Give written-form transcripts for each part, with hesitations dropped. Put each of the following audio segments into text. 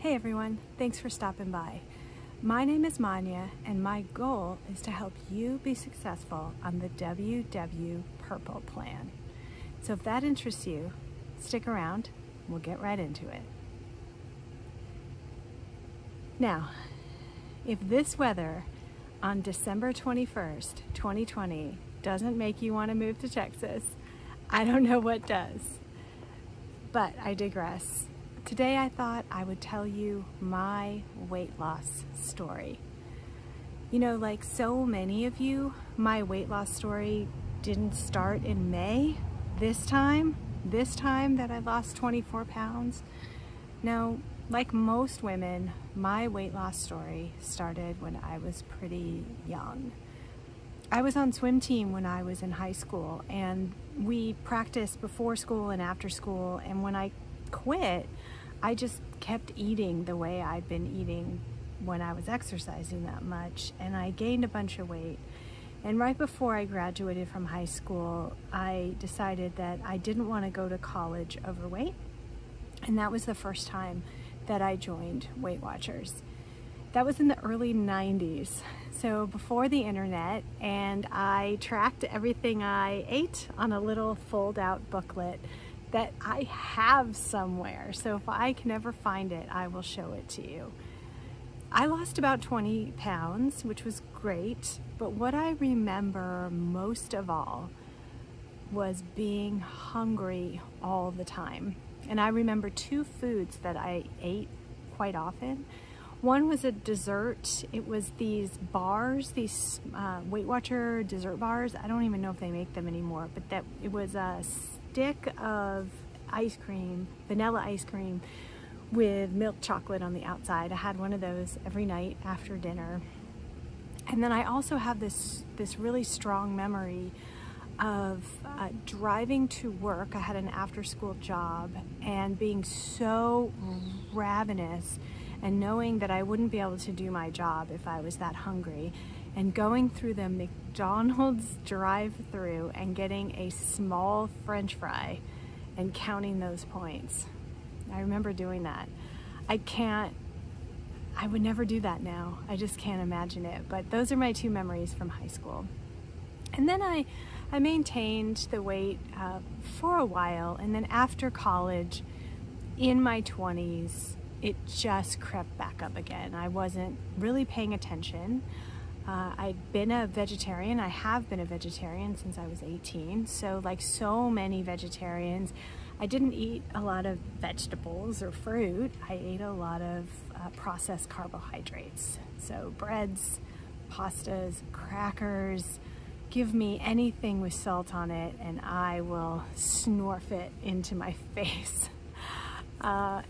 Hey everyone, thanks for stopping by. My name is Manya and my goal is to help you be successful on the WW Purple Plan. So if that interests you, stick around, we'll get right into it. Now, if this weather on December 21st, 2020 doesn't make you want to move to Texas, I don't know what does. But I digress. Today I thought I would tell you my weight loss story. You know, like so many of you, my weight loss story didn't start in May. This time that I lost 24 pounds. No, like most women, my weight loss story started when I was pretty young. I was on swim team when I was in high school, and we practiced before school and after school, and when I quit, I just kept eating the way I'd been eating when I was exercising that much, and I gained a bunch of weight. And right before I graduated from high school, I decided that I didn't want to go to college overweight, and that was the first time that I joined Weight Watchers. That was in the early 90s, so before the internet, and I tracked everything I ate on a little fold-out booklet that I have somewhere. So if I can ever find it, I will show it to you. I lost about 20 pounds, which was great, but what I remember most of all was being hungry all the time. And I remember two foods that I ate quite often. One was a dessert. It was these bars, these Weight Watcher dessert bars. I don't even know if they make them anymore, but it was a stick of ice cream, vanilla ice cream with milk chocolate on the outside. I had one of those every night after dinner. And then I also have this really strong memory of driving to work. I had an after-school job, and being so ravenous and knowing that I wouldn't be able to do my job if I was that hungry, and going through the McDonald's drive-through and getting a small French fry and counting those points. I remember doing that. I would never do that now. I just can't imagine it. But those are my two memories from high school. And then I maintained the weight for a while, and then after college, in my 20s, it just crept back up again. I wasn't really paying attention. I'd been a vegetarian. I have been a vegetarian since I was 18. So like so many vegetarians, I didn't eat a lot of vegetables or fruit. I ate a lot of processed carbohydrates. So breads, pastas, crackers, give me anything with salt on it and I will snort it into my face.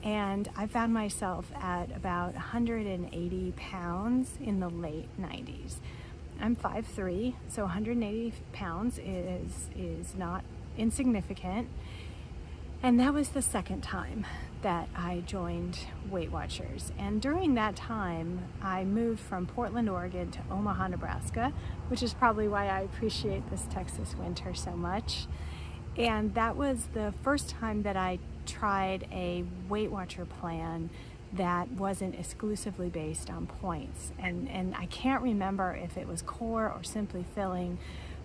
And I found myself at about 180 pounds in the late 90s. I'm 5'3", so 180 pounds is not insignificant. And that was the second time that I joined Weight Watchers. And during that time, I moved from Portland, Oregon to Omaha, Nebraska, which is probably why I appreciate this Texas winter so much. And that was the first time that I tried a Weight Watcher plan that wasn't exclusively based on points. And I can't remember if it was core or simply filling,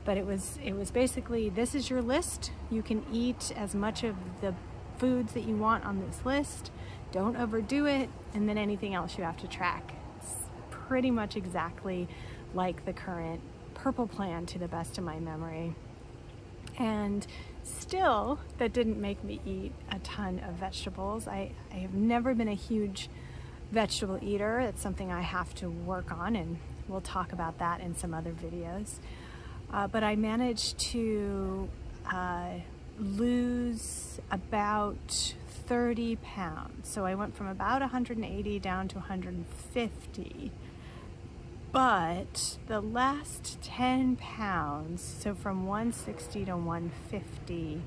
but it was basically, this is your list. You can eat as much of the foods that you want on this list. Don't overdo it, and then anything else you have to track. It's pretty much exactly like the current Purple Plan to the best of my memory. And still, that didn't make me eat a ton of vegetables. I have never been a huge vegetable eater. It's something I have to work on, and we'll talk about that in some other videos. But I managed to lose about 30 pounds. So I went from about 180 down to 150. But the last 10 pounds, so from 160 to 150,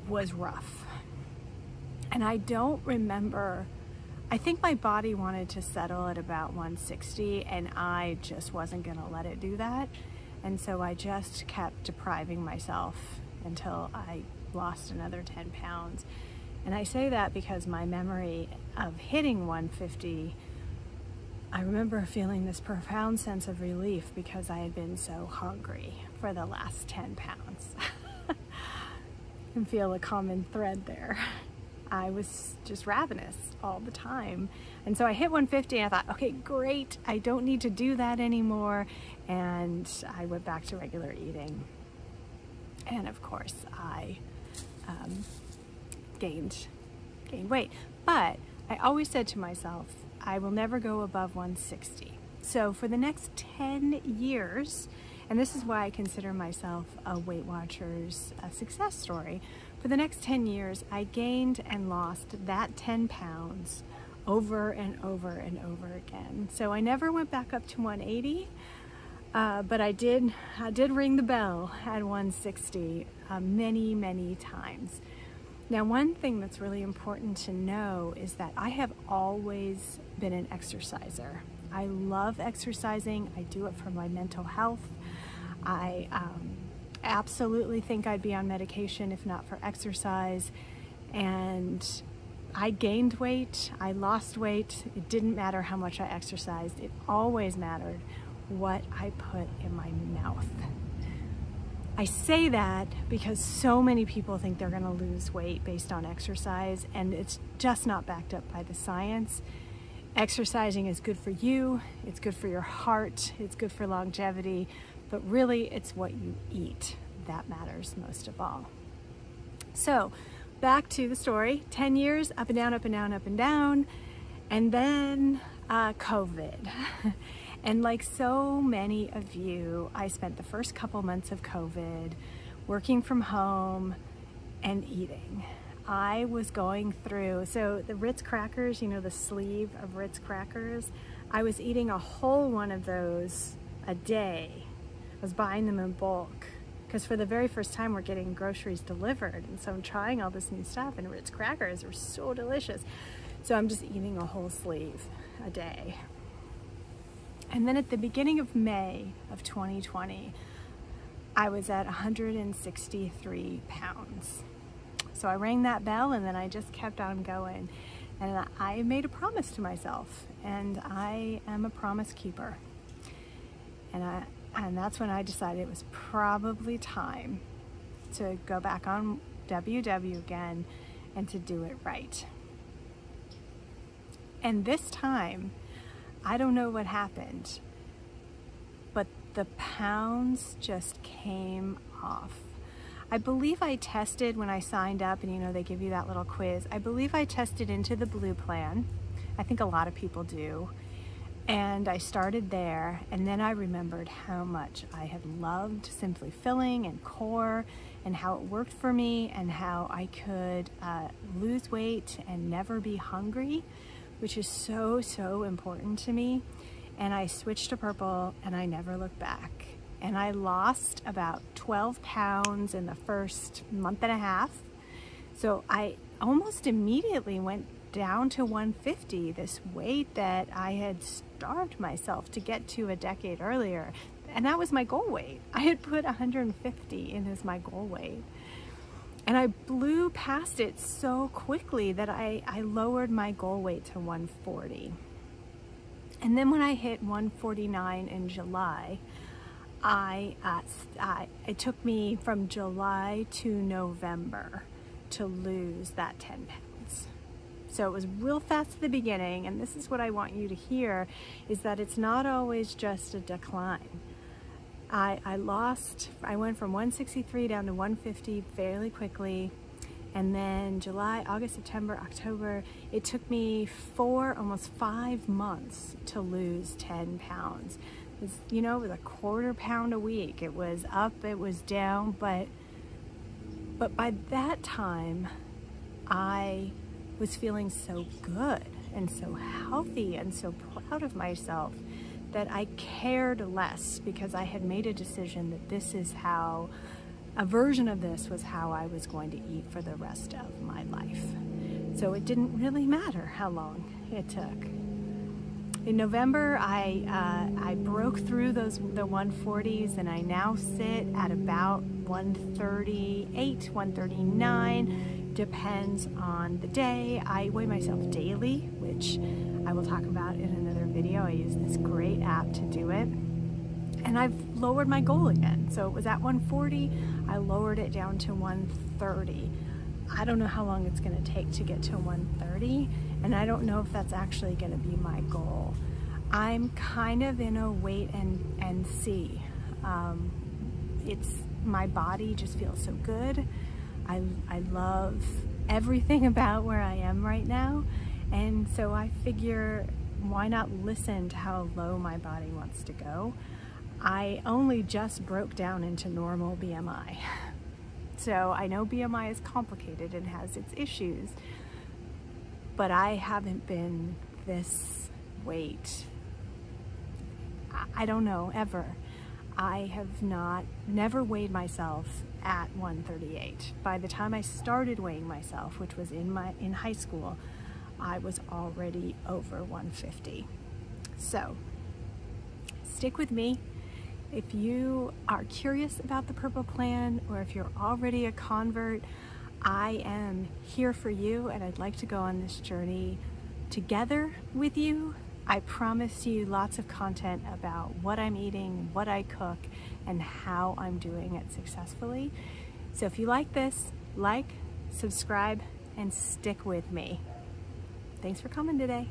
was rough. And I don't remember, I think my body wanted to settle at about 160, and I just wasn't gonna let it do that. And so I just kept depriving myself until I lost another 10 pounds. And I say that because my memory of hitting 150, I remember feeling this profound sense of relief because I had been so hungry for the last 10 pounds. And feel a common thread there. I was just ravenous all the time. And so I hit 150 and I thought, okay, great, I don't need to do that anymore. And I went back to regular eating. And of course, I gained weight. But I always said to myself, I will never go above 160. So for the next 10 years, and this is why I consider myself a Weight Watchers success story, for the next 10 years, I gained and lost that 10 pounds over and over and over again. So I never went back up to 180, but I did ring the bell at 160 many, many times. Now, one thing that's really important to know is that I have always been an exerciser. I love exercising. I do it for my mental health. I absolutely think I'd be on medication if not for exercise. And I gained weight, I lost weight. It didn't matter how much I exercised. It always mattered what I put in my mouth. I say that because so many people think they're going to lose weight based on exercise, and it's just not backed up by the science. Exercising is good for you, it's good for your heart, it's good for longevity, but really it's what you eat that matters most of all. So back to the story, 10 years, up and down, up and down, up and down, and then COVID. And like so many of you, I spent the first couple months of COVID working from home and eating. I was going through, so the Ritz crackers, you know, the sleeve of Ritz crackers, I was eating a whole one of those a day. I was buying them in bulk because for the very first time we're getting groceries delivered, and so I'm trying all this new stuff, and Ritz crackers are so delicious. So I'm just eating a whole sleeve a day. And then at the beginning of May of 2020, I was at 163 pounds. So I rang that bell, and then I just kept on going. And I made a promise to myself, and I am a promise keeper. And that's when I decided it was probably time to go back on WW again and to do it right. And this time, I don't know what happened, but the pounds just came off. I believe I tested when I signed up, and you know, they give you that little quiz. I believe I tested into the Blue Plan. I think a lot of people do. And I started there, and then I remembered how much I had loved Simply Filling and Core, and how it worked for me, and how I could lose weight and never be hungry, which is so, so important to me. And I switched to Purple, and I never looked back. And I lost about 12 pounds in the first month and a half. So I almost immediately went down to 150, this weight that I had starved myself to get to a decade earlier. And that was my goal weight. I had put 150 in as my goal weight. And I blew past it so quickly that I lowered my goal weight to 140. And then when I hit 149 in July, it took me from July to November to lose that 10 pounds. So it was real fast at the beginning, and this is what I want you to hear, is that it's not always just a decline. I went from 163 down to 150 fairly quickly, and then July, August, September, October, it took me almost 5 months to lose 10 pounds. It was, you know, it was a quarter pound a week. It was up, it was down, but by that time, I was feeling so good and so healthy and so proud of myself that I cared less, because I had made a decision that this is how, a version of this was how I was going to eat for the rest of my life. So it didn't really matter how long it took. In November, I broke through the 140s, and I now sit at about 138, 139, depends on the day. I weigh myself daily, which I will talk about in another video. I use this great app to do it. And I've lowered my goal again. So it was at 140, I lowered it down to 130. I don't know how long it's gonna take to get to 130, and I don't know if that's actually gonna be my goal. I'm kind of in a wait and see. My body just feels so good. I love everything about where I am right now, and so I figure, why not listen to how low my body wants to go? I only just broke down into normal BMI. So I know BMI is complicated and has its issues, but I haven't been this weight, I don't know, ever. I have never weighed myself at 138. By the time I started weighing myself, which was in high school, I was already over 150. So stick with me. If you are curious about the Purple Plan, or if you're already a convert, I am here for you, and I'd like to go on this journey together with you. I promise you lots of content about what I'm eating, what I cook, and how I'm doing it successfully. So if you like this, like, subscribe, and stick with me. Thanks for coming today.